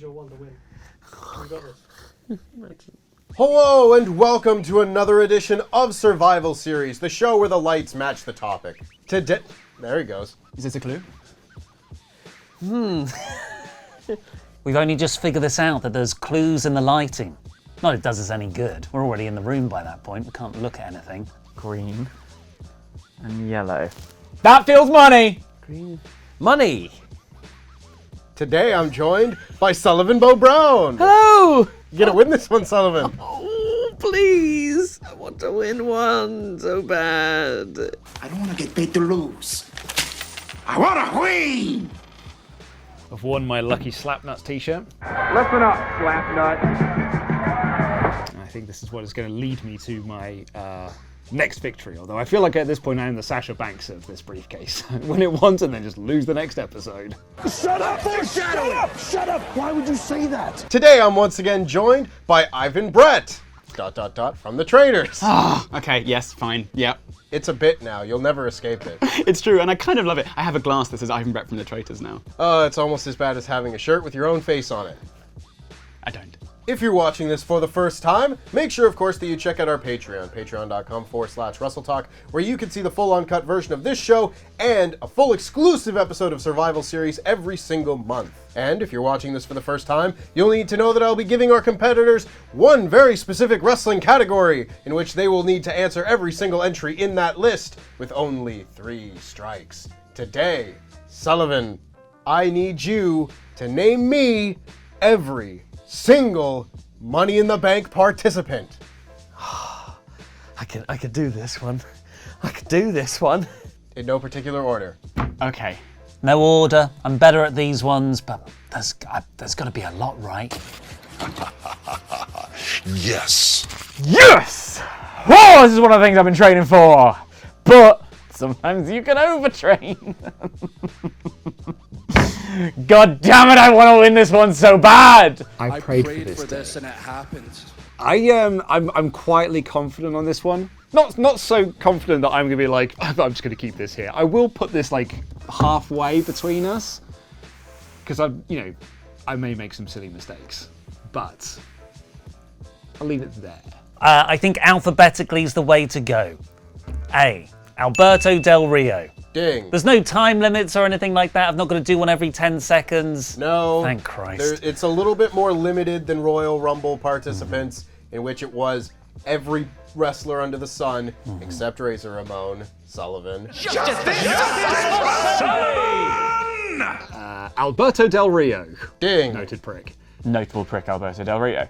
your one to win. You got this. Hello and welcome to another edition of Survival Series, the show where the lights match the topic. Today, there he goes. Is this a clue? We've only just figured this out, that there's clues in the lighting. Not that it does us any good. We're already in the room by that point. We can't look at anything. Green and yellow. That feels money! Green. Money! Today I'm joined by Sullivan Beau Brown. Hello! You gonna win this one, Sullivan? Oh, please! I want to win one so bad. I don't want to get paid to lose. I want to win! I've worn my Lucky Slapnuts t-shirt. Listen up, Slapnut. I think this is what is going to lead me to my next victory, although I feel like at this point I am the Sasha Banks of this briefcase. Win it once and then just lose the next episode. Shut up! Shut up! Shut up! Why would you say that? Today I'm once again joined by Ivan Brett. ... from the Traitors. Ah, okay, yes, fine, yeah. It's a bit now, you'll never escape it. It's true, and I kind of love it. I have a glass that says Ivan Brett from the Traitors now. It's almost as bad as having a shirt with your own face on it. I don't. If you're watching this for the first time, make sure, of course, that you check out our Patreon, patreon.com/WrestleTalk, where you can see the full uncut version of this show and a full exclusive episode of Survival Series every single month. And if you're watching this for the first time, you'll need to know that I'll be giving our competitors one very specific wrestling category, in which they will need to answer every single entry in that list with only 3 strikes. Today, Sullivan, I need you to name me every single Money in the Bank participant. I could do this one. I could do this one. In no particular order. Okay. No order. I'm better at these ones, but there's got to be a lot, right? Yes. Yes! Oh, this is one of the things I've been training for. But sometimes you can overtrain. God damn it, I want to win this one so bad! I prayed for this and it happened. I'm quietly confident on this one. Not so confident that I'm going to be like, I'm just going to keep this here. I will put this like halfway between us, because I may make some silly mistakes, but I'll leave it there. I think alphabetically is the way to go. A. Alberto Del Rio. Ding. There's no time limits or anything like that. I've not got to do one every 10 seconds. No. Thank Christ. It's a little bit more limited than Royal Rumble participants, in which it was every wrestler under the sun, except Razor Ramon, Sullivan. Alberto Del Rio. Ding. Noted prick. Notable prick Alberto Del Rio.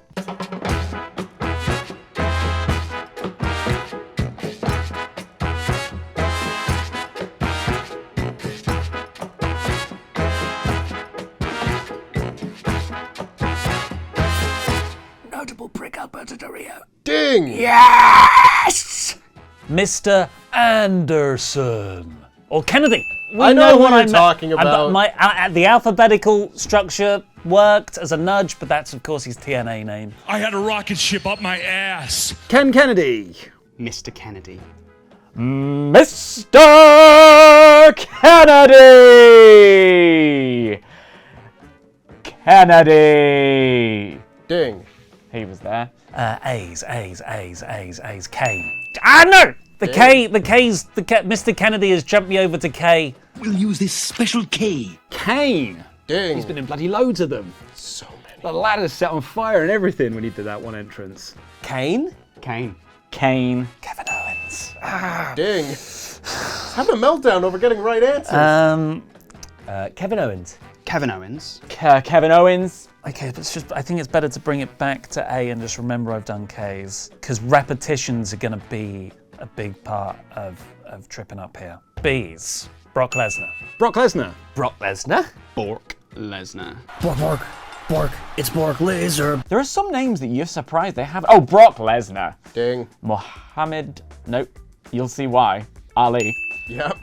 Notable prick Alberto Del Rio. Ding. Yes! Mr. Anderson. Or Kennedy. I know what you're talking about. The alphabetical structure worked as a nudge, but that's, of course, his TNA name. I had a rocket ship up my ass. Ken Kennedy. Mr. Kennedy. Mr. Kennedy! Kennedy! Ding. He was there. A's. K. Ah, no! Mr. Kennedy has jumped me over to K. We'll use this special K. Kane. Ding. He's been in bloody loads of them. So many. The ladder's set on fire and everything when he did that one entrance. Kane? Kane. Kane. Kevin Owens. Ding. Having a meltdown over getting right answers. Kevin Owens. Kevin Owens. Kevin Owens. Okay, but I think it's better to bring it back to A and just remember I've done K's, because repetitions are going to be a big part of tripping up here. B's. Brock Lesnar. Brock Lesnar. Brock Lesnar. Bork Lesnar. Bork. It's Bork Laser. There are some names that you're surprised they have. Oh, Brock Lesnar. Ding. Mohammed. Nope. You'll see why. Ali. Yep.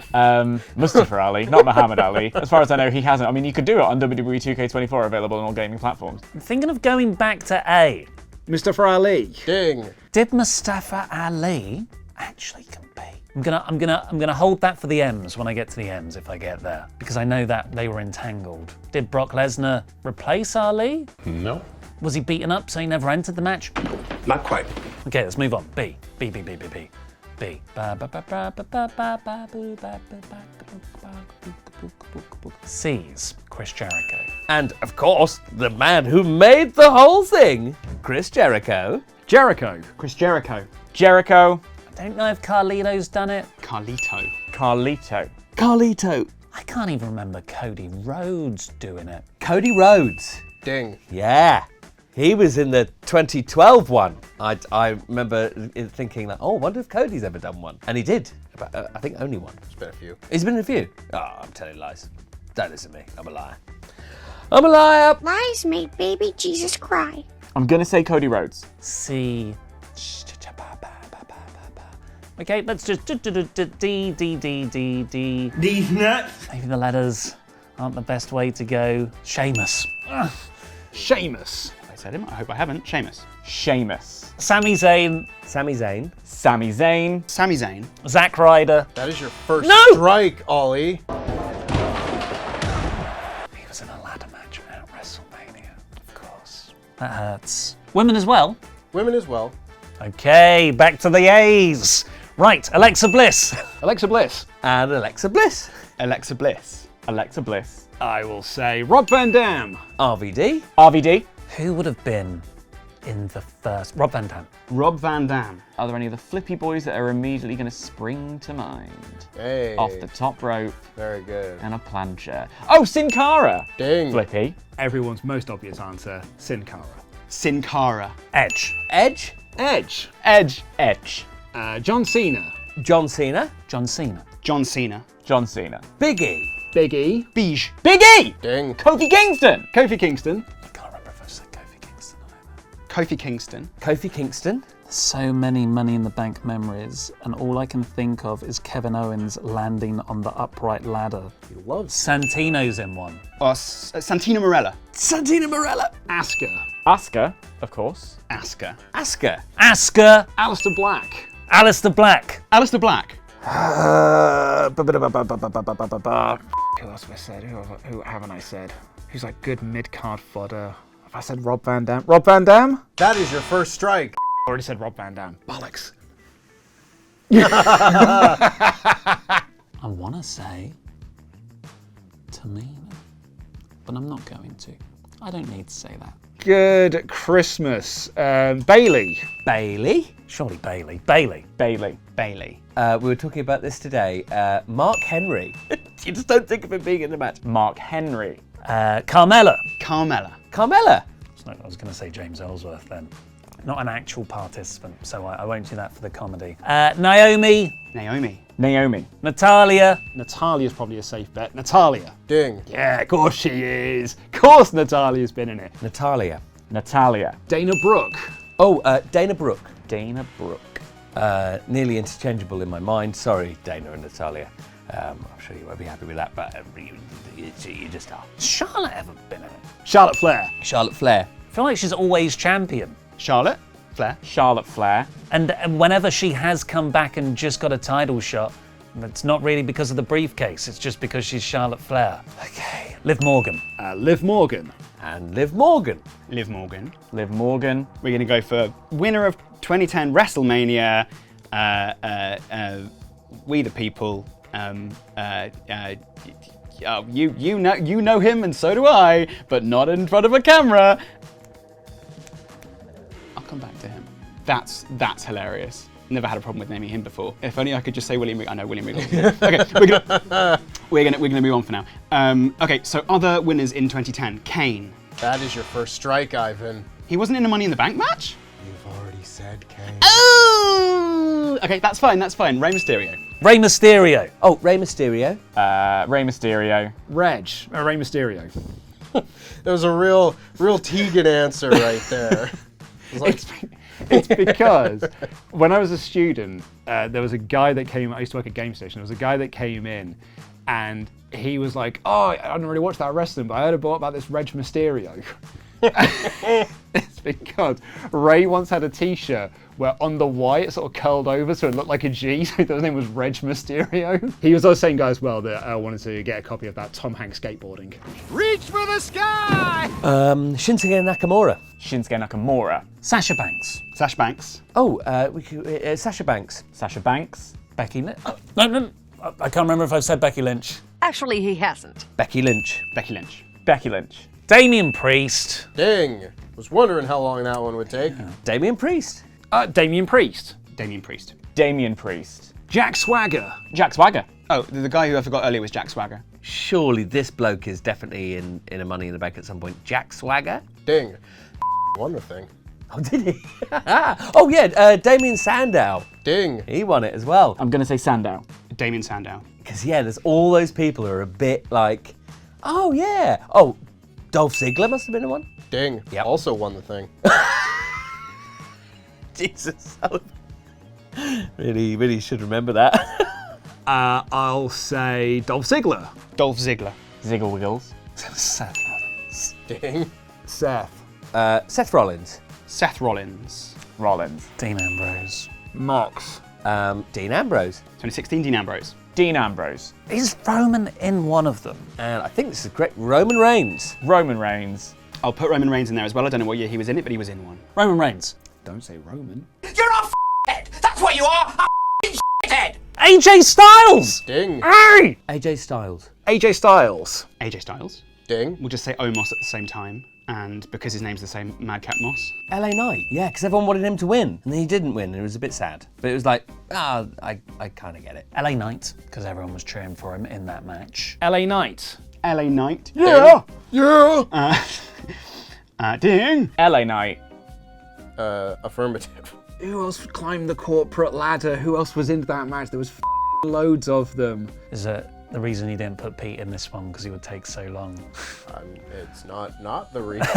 Mustafa Ali, not Muhammad Ali. As far as I know, he hasn't. I mean, you could do it on WWE 2K24, available on all gaming platforms. I'm thinking of going back to A. Mustafa Ali. Ding. Did Mustafa Ali actually compete? I'm gonna hold that for the M's when I get to the M's if I get there, because I know that they were entangled. Did Brock Lesnar replace Ali? No. Was he beaten up so he never entered the match? Not quite. Okay, let's move on. B. C's Chris Jericho. And of course, the man who made the whole thing, Chris Jericho. Jericho. Chris Jericho. Jericho. I don't know if Carlito's done it. Carlito. Carlito. Carlito. I can't even remember Cody Rhodes doing it. Cody Rhodes. Ding. Yeah. He was in the 2012 one. I remember thinking like, oh, I wonder if Cody's ever done one. And he did. But, I think only one. There's been a few. He's been in a few. Oh, I'm telling lies. Don't listen to me. I'm a liar. I'm a liar. Lies make baby Jesus cry. I'm gonna say Cody Rhodes. C. Okay, let's just D. These nuts. Maybe the letters aren't the best way to go. Sheamus. Sheamus. Have I said him? I hope I haven't. Sheamus. Seamus. Sami Zayn. Sami Zayn. Sami Zayn. Sami Zayn. Zack Ryder. That is your first No! strike, Ollie. He was in a ladder match at WrestleMania, of course. That hurts. Women as well. Women as well. Okay, back to the A's. Right, Alexa Bliss. Alexa Bliss. And Alexa Bliss. Alexa Bliss. Alexa Bliss. I will say Rob Van Dam. RVD. RVD. Who would have been in the first? Rob Van Dam. Rob Van Dam. Are there any of the flippy boys that are immediately going to spring to mind? Hey. Off the top rope Very good. and a plancha. Oh, Sin Cara. Ding. Flippy. Everyone's most obvious answer, Sin Cara. Sin Cara. Edge. Edge. Edge. Edge. Edge. John Cena. John Cena. John Cena. John Cena. John Cena. Big E. Big E. Beige. Big E. Ding. Kofi Kingston. Kofi Kingston. I can't remember if I said Kofi Kingston either. Kofi Kingston. Kofi Kingston. So many Money in the Bank memories, and all I can think of is Kevin Owens landing on the upright ladder. He loves Santino's in one. Santina Morella. Santina Morella. Asuka. Asuka, of course. Asuka. Asuka. Asuka. Alistair Black. Alistair Black. Alistair Black. Who else have I said? Who haven't I said? Who's like good mid-card fodder? Have I said Rob Van Dam? Rob Van Dam? That is your first strike. Already said Rob Van Dam. Bollocks. I want to say Tamina, but I'm not going to. I don't need to say that. Good Christmas. Bailey. Bailey. Surely Bailey. Bailey. Bailey. Bailey. We were talking about this today. Mark Henry. You just don't think of him being in the match. Mark Henry. Carmella. Carmella. Carmella. I was going to say James Ellsworth then. Not an actual participant, so I won't do that for the comedy. Naomi. Naomi. Naomi. Natalia. Natalia's probably a safe bet. Natalia. Ding. Yeah, of course she is. Of course Natalia's been in it. Natalia. Natalia. Dana Brooke. Oh, Dana Brooke. Dana Brooke. Nearly interchangeable in my mind. Sorry, Dana and Natalia. I'm sure you won't be happy with that, but you just are. Has Charlotte ever been in it? Charlotte Flair. Charlotte Flair. I feel like she's always champion. Charlotte Flair. Charlotte Flair. And whenever she has come back and just got a title shot, it's not really because of the briefcase, it's just because she's Charlotte Flair. Okay, Liv Morgan. Liv Morgan. And Liv Morgan. Liv Morgan. Liv Morgan. We're going to go for winner of 2010 WrestleMania. We the People. You know him and so do I, but not in front of a camera. I'll come back to him. That's hilarious. Never had a problem with naming him before. If only I could just say William Regal. I know William Regal. Okay, we're gonna move on for now. Okay, so other winners in 2010. Kane. That is your first strike, Ivan. He wasn't in a Money in the Bank match? You've already said Kane. Oh! Okay, that's fine. Rey Mysterio. Rey Mysterio. Oh, Rey Mysterio. Rey Mysterio. Reg. Rey Mysterio. There was a real Tegan answer right there. It's because when I was a student, there was a guy that came. I used to work at Game Station. There was a guy that came in, and he was like, "Oh, I don't really watch that wrestling, but I heard about this Reg Mysterio." It's because Ray once had a t-shirt where on the Y it sort of curled over so it looked like a G, so his name was Reg Mysterio. He was the same guy as well that wanted to get a copy of that Tom Hanks skateboarding. Reach for the sky! Shinsuke Nakamura. Shinsuke Nakamura. Sasha Banks. Sash Banks. Oh, Sasha Banks. Sasha Banks. Becky Lynch. No. I can't remember if I've said Becky Lynch. Actually, he hasn't. Becky Lynch. Becky Lynch. Becky Lynch. Damian Priest. Ding. Was wondering how long that one would take. Damian Priest. Damien Priest. Damien Priest. Damian Priest. Jack Swagger. Jack Swagger. Oh, the guy who I forgot earlier was Jack Swagger. Surely this bloke is definitely in a Money in the Bank at some point. Jack Swagger? Ding. Won the thing. Oh, did he? Oh, yeah, Damien Sandow. Ding. He won it as well. I'm going to say Sandow. Damien Sandow. Because, yeah, there's all those people who are a bit like, oh, yeah. Oh, Dolph Ziggler must have been in one. Ding. Yep. Also won the thing. Jesus. Really should remember that. I'll say Dolph Ziggler. Dolph Ziggler. Ziggle Wiggles. Seth Rollins. Ding. Seth. Seth Rollins. Seth Rollins. Rollins. Dean Ambrose. Mox. Dean Ambrose. 2016 Dean Ambrose. Dean Ambrose. Is Roman in one of them? And I think this is correct. Roman Reigns. Roman Reigns. I'll put Roman Reigns in there as well. I don't know what year he was in it, but he was in one. Roman Reigns. Don't say Roman. You're a head. That's what you are. A head. AJ Styles. Ding. Hey! AJ Styles. AJ Styles. AJ Styles. Ding. We'll just say Omos at the same time. And because his name's the same, Madcap Moss. LA Knight. Yeah, because everyone wanted him to win. And then he didn't win, and it was a bit sad. But it was like, I kind of get it. LA Knight, because everyone was cheering for him in that match. LA Knight. LA Knight. Yeah. Yeah. Ding. LA Knight. Affirmative. Who else climbed the corporate ladder? Who else was in that match? There was loads of them. Is that the reason he didn't put Pete in this one? Because he would take so long. It's not the reason.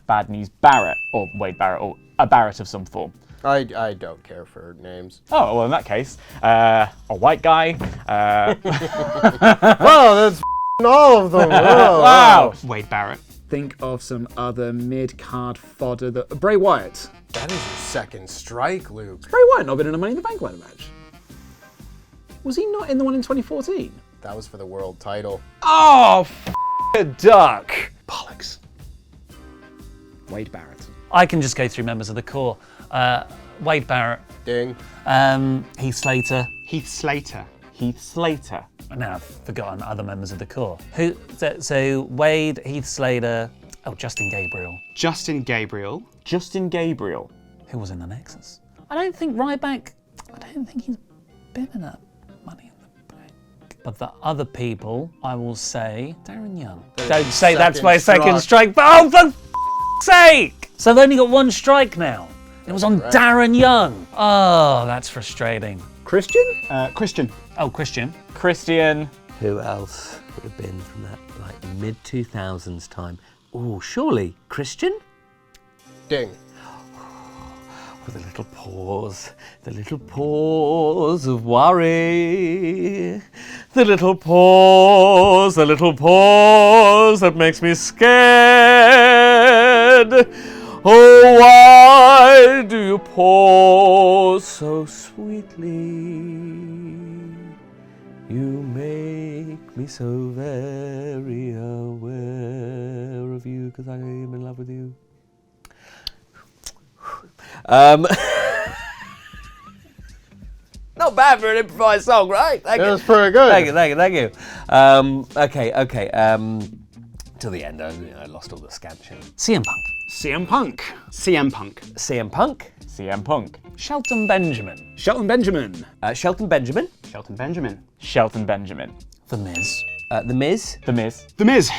Bad News Barrett. Or Wade Barrett. Or a Barrett of some form. I don't care for names. Oh, well, in that case, a white guy. Wow, that's all of them. Wow. Wade Barrett. Think of some other mid-card fodder. Bray Wyatt. That is your second strike, Luke. Bray Wyatt not been in a Money in the Bank ladder match. Was he not in the one in 2014? That was for the world title. Oh, a duck. Bollocks. Wade Barrett. I can just go through members of the core. Wade Barrett. Ding. Heath Slater. Heath Slater. Heath Slater. Now I've forgotten other members of the core. So Wade, Heath Slater. Oh, Justin Gabriel. Justin Gabriel. Justin Gabriel. Who was in the Nexus? I don't think Ryback. I don't think he's been in a Money in the Bank. But the other people, I will say Darren Young. Don't say that's my second strike. But oh, for f***'s sake! So they've only got one strike now. It was on Darren Young. Oh, that's frustrating. Christian? Christian. Oh, Christian. Christian. Who else would have been from that like mid-2000s time? Oh, surely Christian? Ding. With a little pause of worry. The little pause that makes me scared. Oh, why do you pause so sweetly? You make me so very aware of you, because I am in love with you. Not bad for an improvised song, right? Thank you. That was pretty good. Thank you. Okay. Till the end, I lost all the scansion. CM Punk. CM Punk. CM Punk. CM Punk. CM Punk. Shelton Benjamin. Shelton Benjamin. Shelton Benjamin. Shelton Benjamin. Shelton Benjamin. The Miz. The Miz. The Miz. The Miz.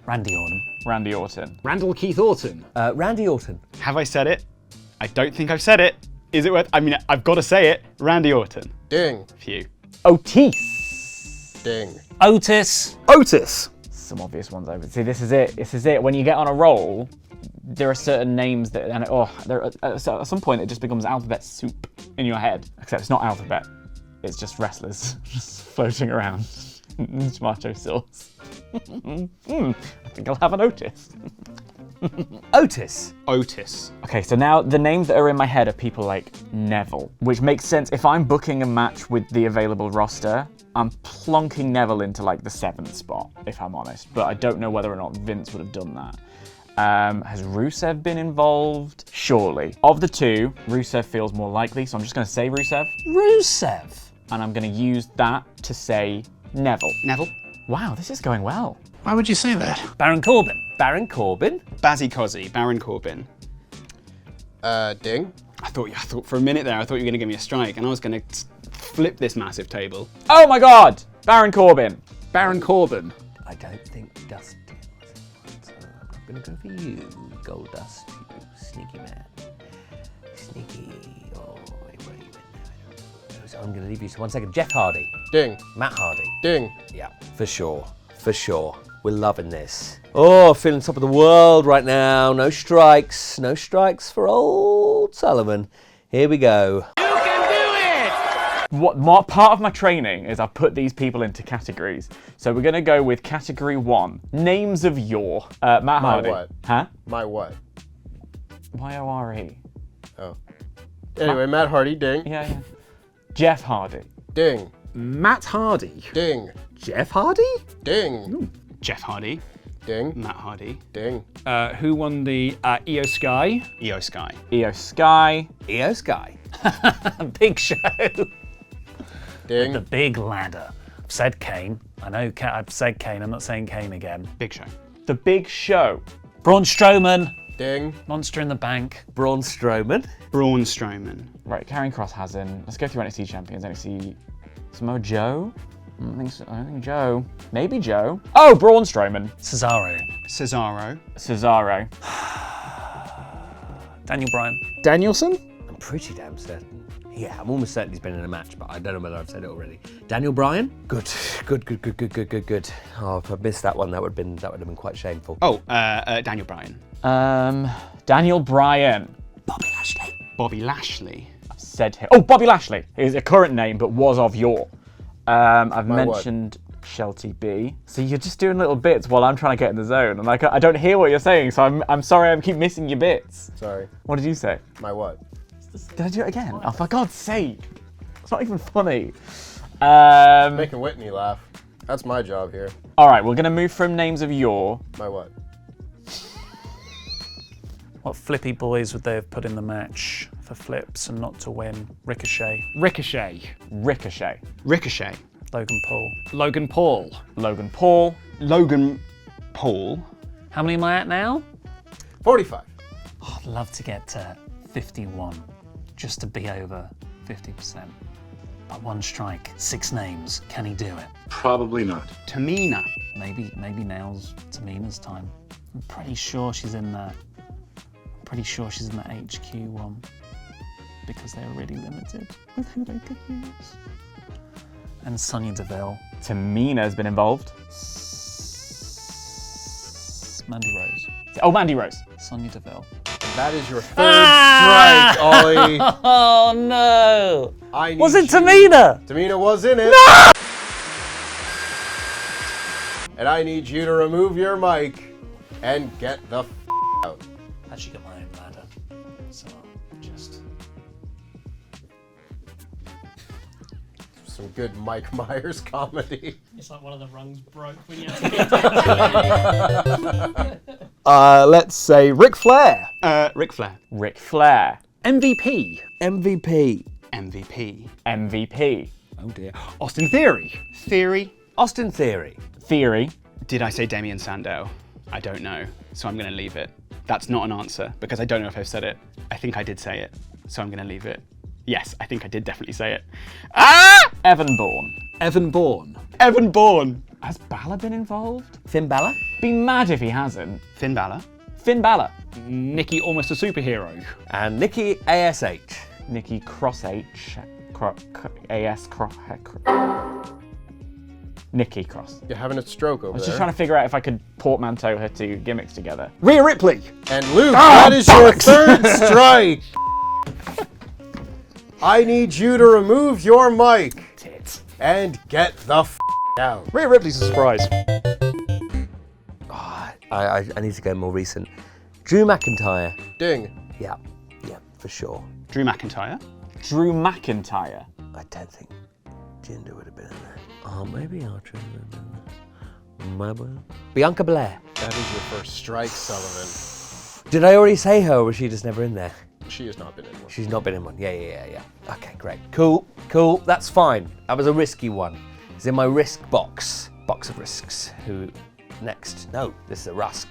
Randy Orton. Randy Orton. Randall Keith Orton. Randy Orton. Have I said it? I don't think I've said it. Is it worth? I mean, I've got to say it. Randy Orton. Ding. Phew. Otis. Ding. Otis. Otis. Some obvious ones over. See, this is it. This is it. When you get on a roll, there are certain names that, and at some point it just becomes alphabet soup in your head. Except it's not alphabet. It's just wrestlers just floating around. Tomato sauce. I think I'll have an Otis. Otis. Otis. Okay, so now the names that are in my head are people like Neville, which makes sense. If I'm booking a match with the available roster, I'm plonking Neville into like the 7th spot, if I'm honest. But I don't know whether or not Vince would have done that. Has Rusev been involved? Surely. Of the two, Rusev feels more likely, so I'm just going to say Rusev. Rusev. And I'm going to use that to say Neville. Neville. Wow, this is going well. Why would you say that? Baron Corbin. Baron Corbin. Bazzy Cozzy. Baron Corbin. Ding. I thought for a minute there, I thought you were going to give me a strike, and I was going to flip this massive table. Oh my God! Baron Corbin. Baron Corbin. I don't think Dusty was in one, so I'm not going to go for you, Goldust, you sneaky man. Sneaky. Oh, where are you in there? So I'm going to leave you. So 1 second. Jeff Hardy. Ding. Matt Hardy. Ding. Yeah, for sure. For sure. We're loving this. Oh, feeling top of the world right now. No strikes. No strikes for old Sullivan. Here we go. What part of my training is I put these people into categories. So we're going to go with category 1. Names of yore. Matt Hardy. what? Huh? My what? Y-O-R-E. Oh. Anyway, Matt Hardy. Ding. Yeah. Jeff Hardy. Ding. Matt Hardy. Ding. Jeff Hardy? Ding. Jeff Hardy. Ding. Matt Hardy. Ding. Who won the Io Sky? Io Sky. Io Sky. Io Sky. Big Show. Ding. The big ladder. I've said Kane. I know I've said Kane. I'm not saying Kane again. Big Show. The Big Show. Braun Strowman. Ding. Monster in the Bank. Braun Strowman. Braun Strowman. Right, Karrion Kross hasn't. Let's go through NXT champions. NXT Samoa Joe? I don't think Joe. Maybe Joe. Oh, Braun Strowman. Cesaro. Cesaro. Daniel Bryan. Danielson? I'm pretty damn certain. Yeah, I'm almost certain he's been in a match, but I don't know whether I've said it already. Daniel Bryan? Good. Oh, if I missed that one, that would have been quite shameful. Oh, Daniel Bryan. Daniel Bryan. Bobby Lashley. I've said him. Oh, Bobby Lashley is a current name, but was of yore. I've mentioned Shelty B. So you're just doing little bits while I'm trying to get in the zone, and I don't hear what you're saying. So I'm sorry, I keep missing your bits. Sorry. What did you say? My what? Did I do it again? Oh, for God's sake! It's not even funny. Making Whitney laugh. That's my job here. All right, we're gonna move from names of yore. My what? What flippy boys would they have put in the match for flips and not to win? Ricochet. Ricochet. Ricochet. Ricochet. Logan Paul. Logan Paul. Logan Paul. Logan Paul. How many am I at now? 45. I'd love to get to 51, just to be over 50%. But one strike, 6 names. Can he do it? Probably not. Tamina. Maybe now's Tamina's time. I'm pretty sure she's in that. HQ one because they're really limited with who they could use. And Sonya Deville. Tamina has been involved. Mandy Rose. Oh, Mandy Rose. Sonya Deville. That is your 3rd strike, Ollie. Oh no! Was it you- Tamina? Tamina was in it. No! And I need you to remove your mic and get the out. I should get my own ladder. So just. Some good Mike Myers comedy. It's like one of the rungs broke when you have to get Let's say Ric Flair. Ric Flair. Ric Flair. MVP. MVP. MVP. MVP. Oh dear. Austin Theory. Theory. Austin Theory. Theory. Did I say Damien Sandow? I don't know, so I'm going to leave it. That's not an answer, because I don't know if I've said it. I think I did say it, so I'm going to leave it. Yes, I think I did definitely say it. Ah! Evan Bourne. Evan Bourne. Evan Bourne. Has Balor been involved? Finn Balor. Be mad if he hasn't. Finn Balor. Finn Balor. Nikki Almost a Superhero. And Nikki ASH. Nikki Cross H. Nikki Cross. You're having a stroke over I was there. just trying to figure out if I could portmanteau her two gimmicks together. Rhea Ripley. And Luke, that is your 3rd strike. I need you to remove your mic and get the out. Rhea Ripley's a surprise. I need to go more recent. Drew McIntyre. Ding. Yeah, for sure. Drew McIntyre. Drew McIntyre. I don't think Jinder would have been in there. Oh, maybe Archer would have been there. Maybe. Bianca Belair. That is your first strike, Sullivan. Did I already say her, or was she just never in there? She has not been in one. She's not been in one. Yeah. Okay, great. Cool. That's fine. That was a risky one. It's in my risk box. Box of risks. Who next? No, this is a Rusk.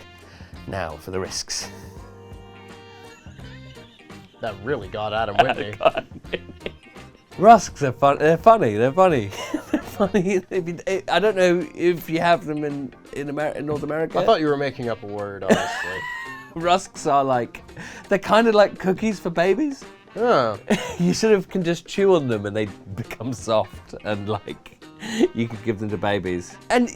Now for the risks. That really got Adam Whitney. Rusks are fun. They're funny. They're funny. I don't know if you have them in North America. I thought you were making up a word, honestly. Rusks are they're kind of like cookies for babies. Oh. You sort of can just chew on them and they become soft and you could give them to babies. And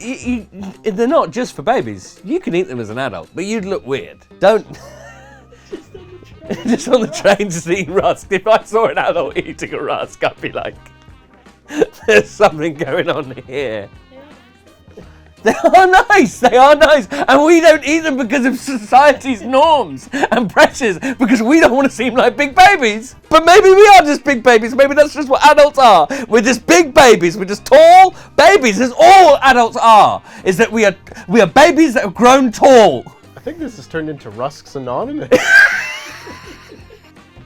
they're not just for babies. You can eat them as an adult, but you'd look weird. Don't. Just on the train just eating rusk. If I saw an adult eating a rusk, I'd be like, there's something going on here. They are nice, and we don't eat them because of society's norms and pressures, because we don't want to seem like big babies. But maybe we are just big babies, maybe that's just what adults are. We're just big babies, we're just tall babies, that's all adults are, is that we are babies that have grown tall. I think this has turned into Rusks Anonymous.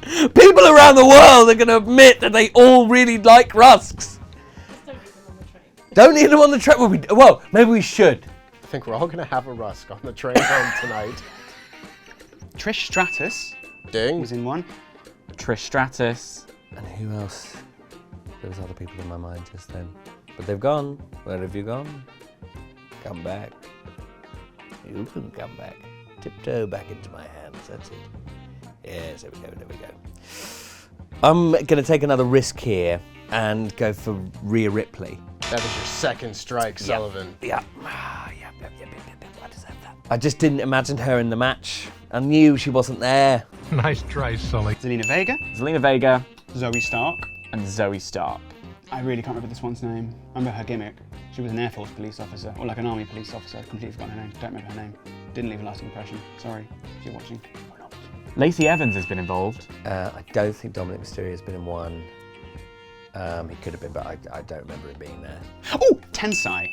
People around the world are going to admit that they all really like rusks. Don't eat them on the train. Well, maybe we should. I think we're all going to have a Rusk on the train home tonight. Trish Stratus. Ding. Was in one. Trish Stratus. And who else? There was other people in my mind just then. But they've gone. Where have you gone? Come back. You can come back. Tiptoe back into my hands. That's it. Yes, there we go. I'm going to take another risk here and go for Rhea Ripley. That is your second strike, Sullivan. Yeah. I deserve that. I just didn't imagine her in the match. I knew she wasn't there. Nice try, Sully. Zelina Vega. Zelina Vega. Zoe Stark. And Zoe Stark. I really can't remember this one's name. I remember her gimmick. She was an Air Force police officer, or like an Army police officer. Completely forgotten her name. Don't remember her name. Didn't leave a lasting impression. Sorry if you're watching. Or not. Lacey Evans has been involved. I don't think Dominic Mysterio has been in one. He could have been, but I don't remember him being there. Oh, Tensai.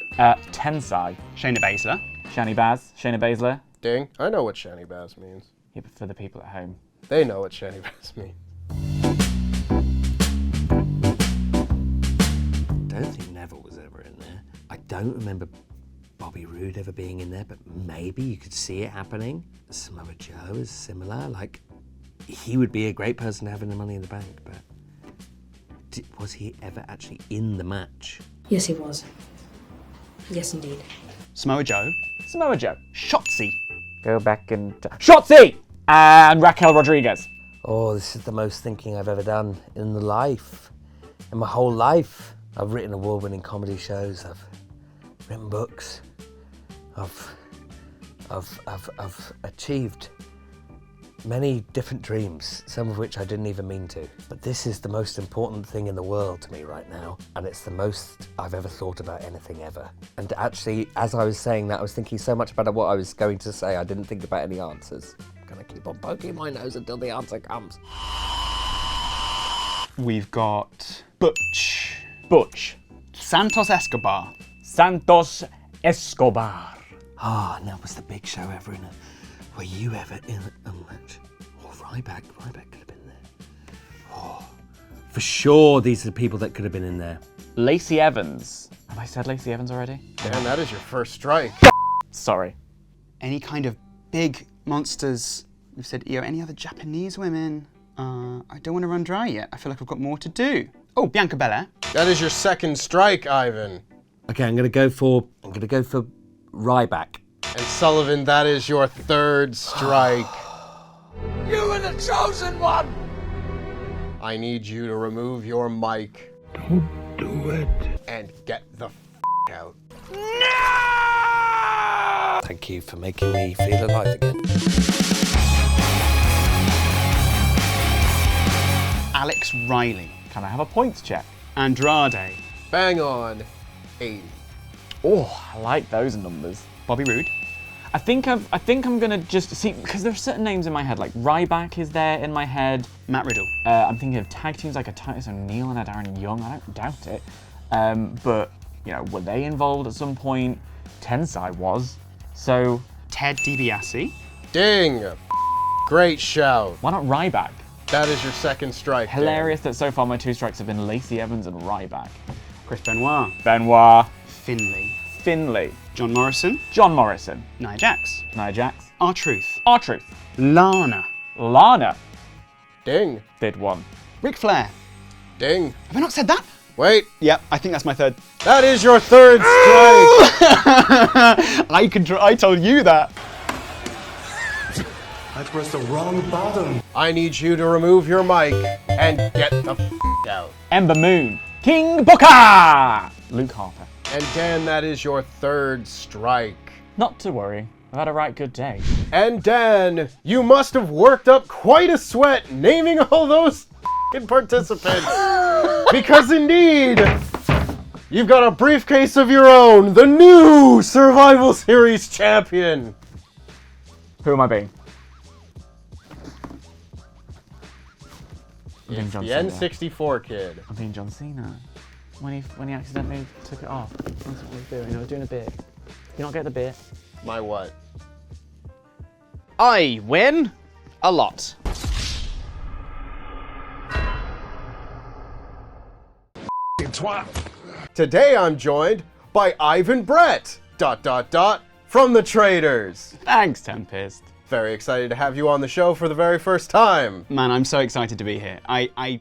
Tensai. Shayna Baszler. Shayna Baszler. Ding. I know what Shani Baz means. Yeah, but for the people at home. They know what Shani Baz means. I don't think Neville was ever in there. I don't remember Bobby Roode ever being in there, but maybe you could see it happening. Samoa Joe is similar. He would be a great person to have in the Money in the Bank, but was he ever actually in the match? Yes, he was. Yes, indeed. Samoa Joe. Shotzi. Go back and... Shotzi! And Raquel Rodriguez. Oh, this is the most thinking I've ever done in my whole life. I've written award-winning comedy shows. I've written books. I've achieved many different dreams, some of which I didn't even mean to. But this is the most important thing in the world to me right now, and it's the most I've ever thought about anything ever. And actually, as I was saying that, I was thinking so much about what I was going to say, I didn't think about any answers. I'm gonna keep on poking my nose until the answer comes. We've got Butch. Santos Escobar. Ah, and that was the big show ever in it. Were you ever in a match? Oh, Ryback could have been there. Oh, for sure, these are the people that could have been in there. Lacey Evans. Have I said Lacey Evans already? Dan, that is your first strike. Sorry. Any kind of big monsters. We've said, any other Japanese women? I don't want to run dry yet. I feel like I've got more to do. Oh, Bianca Belair. That is your second strike, Ivan. Okay, I'm gonna go for Ryback. And Sullivan, that is your third strike. You were the chosen one! I need you to remove your mic. Don't do it. And get the out. No! Thank you for making me feel alive again. Alex Riley. Can I have a points check? Andrade. Bang on. 80. Oh, I like those numbers. Bobby Roode. I think I'm gonna just see, because there are certain names in my head, like Ryback is there in my head. Matt Riddle. I'm thinking of tag teams like a Titus O'Neil and a Darren Young. I don't doubt it. But you know, were they involved at some point? Tensai was. So Ted DiBiase. Ding! Great shout. why not Ryback? That is your second strike. Dan. Hilarious that so far my 2 strikes have been Lacey Evans and Ryback. Chris Benoit. Benoit. Finley. Finley. John Morrison. John Morrison. Nia Jax. Nia Jax. R-Truth. R-Truth. Lana. Lana. Ding. Did one. Ric Flair. Ding. Have I not said that? Wait. Yep, I think that's my third. That is your third strike. I told you that. I pressed the wrong button. I need you to remove your mic and get the out. Ember Moon. King Booker. Luke Harper. And Dan, that is your third strike. Not to worry. I've had a right good day. And Dan, you must have worked up quite a sweat naming all those participants. Because indeed, you've got a briefcase of your own, the new Survival Series champion. Who am I being? I'm being It's John the Cena. N64 kid. I'm being John Cena. When he accidentally took it off. That's what I was doing. I was doing a bit. You not get the bit? My what? I win a lot. Twat. Today I'm joined by Ivan Brett, ... from the Traitors. Thanks, Tempest. Very excited to have you on the show for the very first time. Man, I'm so excited to be here. I